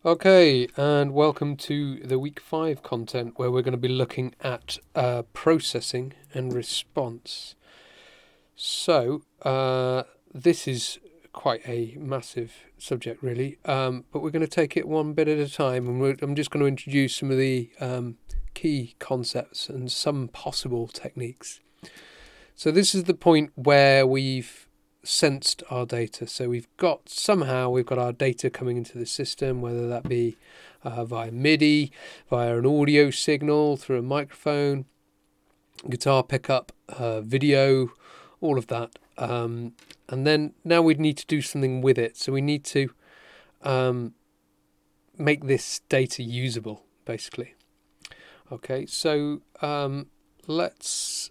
Okay, and welcome to the week 5 content where we're going to be looking at processing and response. So, this is quite a massive subject really, but we're going to take it one bit at a time, and I'm just going to introduce some of the key concepts and some possible techniques. So this is the point where we've sensed our data. So we've got our data coming into the system, whether that be via MIDI, via an audio signal, through a microphone, guitar pickup, video, all of that. And then now we need to do something with it. So we need to make this data usable, basically. Okay, so let's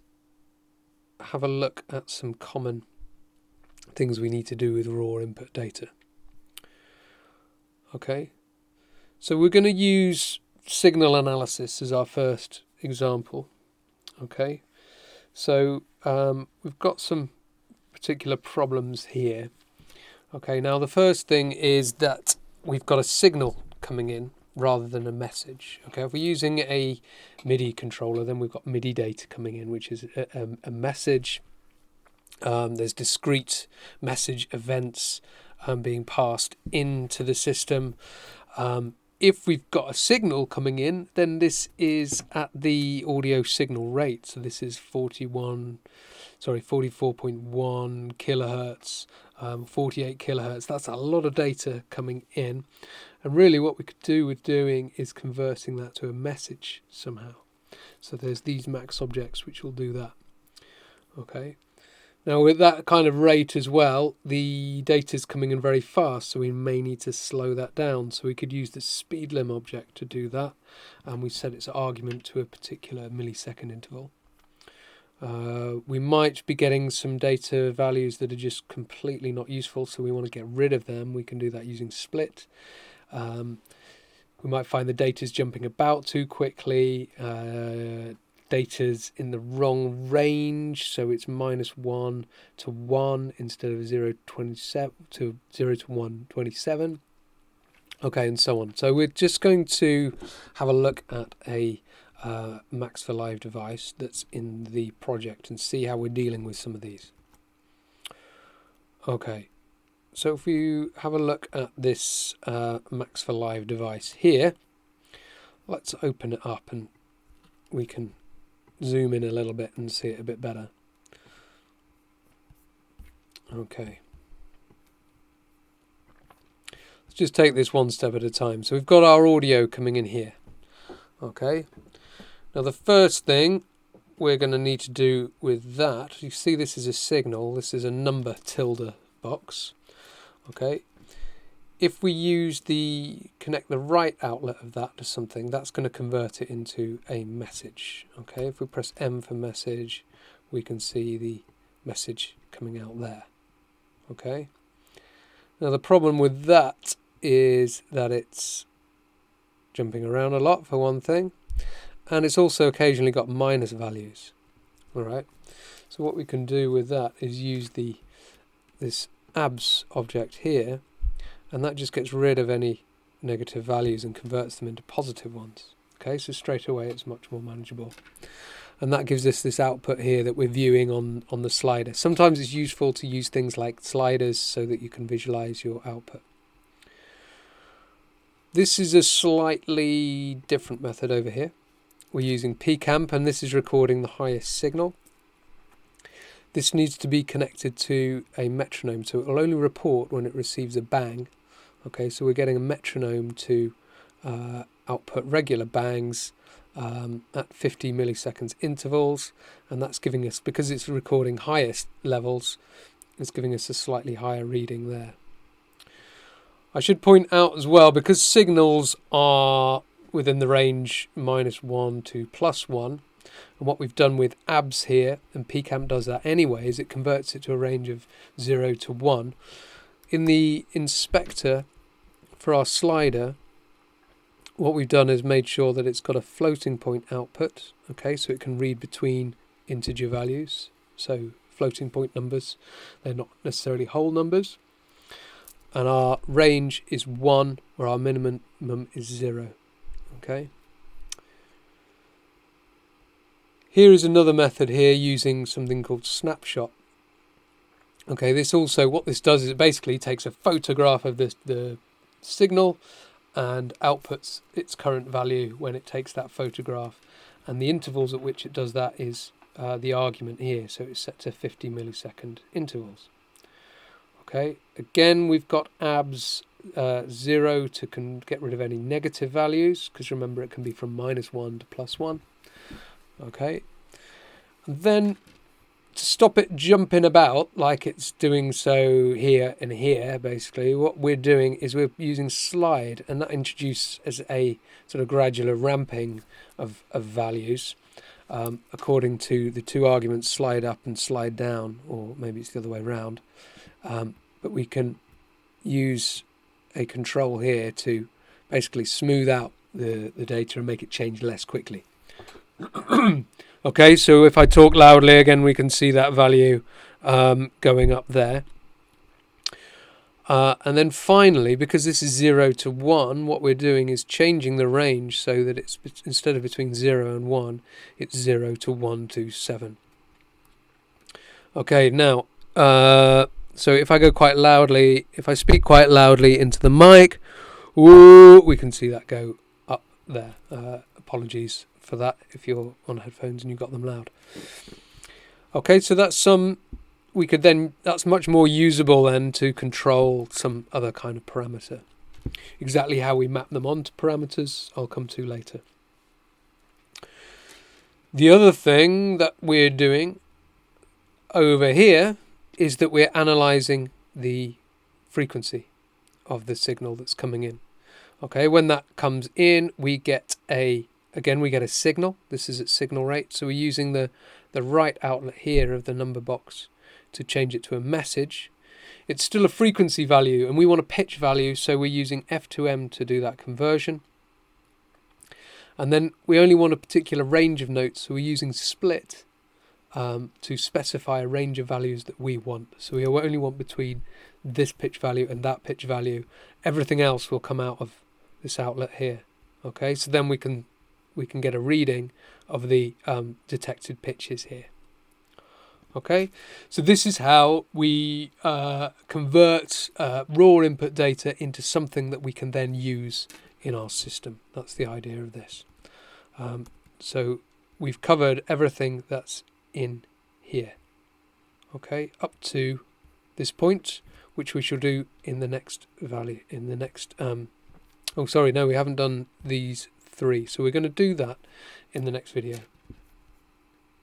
have a look at some common things we need to do with raw input data. Okay, so we're going to use signal analysis as our first example. Okay, so we've got some particular problems here. Okay, now the first thing is that we've got a signal coming in rather than a message. Okay, if we're using a MIDI controller, then we've got MIDI data coming in, which is a message. There's discrete message events being passed into the system. If we've got a signal coming in, then this is at the audio signal rate. So this is 44.1 kilohertz, 48 kilohertz. That's a lot of data coming in. And really what we could do with doing is converting that to a message somehow. So there's these max objects which will do that. Okay. Now with that kind of rate as well, the data is coming in very fast, so we may need to slow that down. So we could use the speedlim object to do that, and we set its argument to a particular millisecond interval. We might be getting some data values that are just completely not useful, so we want to get rid of them. We can do that using split. We might find the data's jumping about too quickly. Data's in the wrong range, so it's -1 to 1 instead of 0 to 127. Okay, and so on. So we're just going to have a look at a Max for Live device that's in the project and see how we're dealing with some of these. Okay, so if you have a look at this Max for Live device here, let's open it up and we can zoom in a little bit and see it a bit better. Okay. Let's just take this one step at a time. So we've got our audio coming in here. Okay. Now the first thing we're going to need to do with that, you see this is a signal, this is a number tilde box. Okay. If we connect the right outlet of that to something, that's going to convert it into a message. Okay, if we press M for message, we can see the message coming out there. Okay. Now the problem with that is that it's jumping around a lot for one thing, and it's also occasionally got minus values. All right. So what we can do with that is use this abs object here. And that just gets rid of any negative values and converts them into positive ones. Okay, so straight away it's much more manageable. And that gives us this output here that we're viewing on the slider. Sometimes it's useful to use things like sliders so that you can visualize your output. This is a slightly different method over here. We're using pcamp, and this is recording the highest signal. This needs to be connected to a metronome, so it will only report when it receives a bang. Okay, so we're getting a metronome to output regular bangs at 50 milliseconds intervals, and that's giving us, because it's recording highest levels, it's giving us a slightly higher reading there. I should point out as well, because signals are within the range -1 to +1, and what we've done with abs here, and pcamp does that anyway, is it converts it to a range of 0 to 1. In the inspector for our slider, what we've done is made sure that it's got a floating point output, okay, so it can read between integer values, so floating point numbers, they're not necessarily whole numbers. and our range is 1, where our minimum is 0. Okay. Here is another method here using something called Snapshot. Okay, this also, what this does is it basically takes a photograph of the signal and outputs its current value when it takes that photograph, and the intervals at which it does that is the argument here, so it's set to 50 millisecond intervals. Okay, again we've got abs 0 to get rid of any negative values, because remember it can be from -1 to +1. Okay, and then to stop it jumping about like it's doing so here and here, basically what we're doing is we're using slide, and that introduces as a sort of gradual ramping of values according to the two arguments, slide up and slide down, or maybe it's the other way around. But we can use a control here to basically smooth out the data and make it change less quickly. Okay, so if I talk loudly again, we can see that value going up there. And then finally, because this is 0 to 1, what we're doing is changing the range so that it's, instead of between 0 and 1, it's 0 to 1 to 7. Okay, now, so if I go quite loudly, if I speak quite loudly into the mic, ooh, we can see that go up there. Apologies for that if you're on headphones and you've got them loud. Okay, so that's that's much more usable then to control some other kind of parameter. Exactly how we map them onto parameters I'll come to later. The other thing that we're doing over here is that we're analyzing the frequency of the signal that's coming in. Okay, when that comes in, we get a signal. This is at signal rate, so we're using the right outlet here of the number box to change it to a message. It's still a frequency value, and we want a pitch value, so we're using F2M to do that conversion. And then we only want a particular range of notes, so we're using split to specify a range of values that we want. So we only want between this pitch value and that pitch value. Everything else will come out of this outlet here. Okay, so then we can get a reading of the detected pitches here. Okay, so this is how we convert raw input data into something that we can then use in our system. That's the idea of this. So we've covered everything that's in here. Okay, up to this point, which we shall do in the next value. In the next. Oh, sorry, no, we haven't done these 3. So we're going to do that in the next video.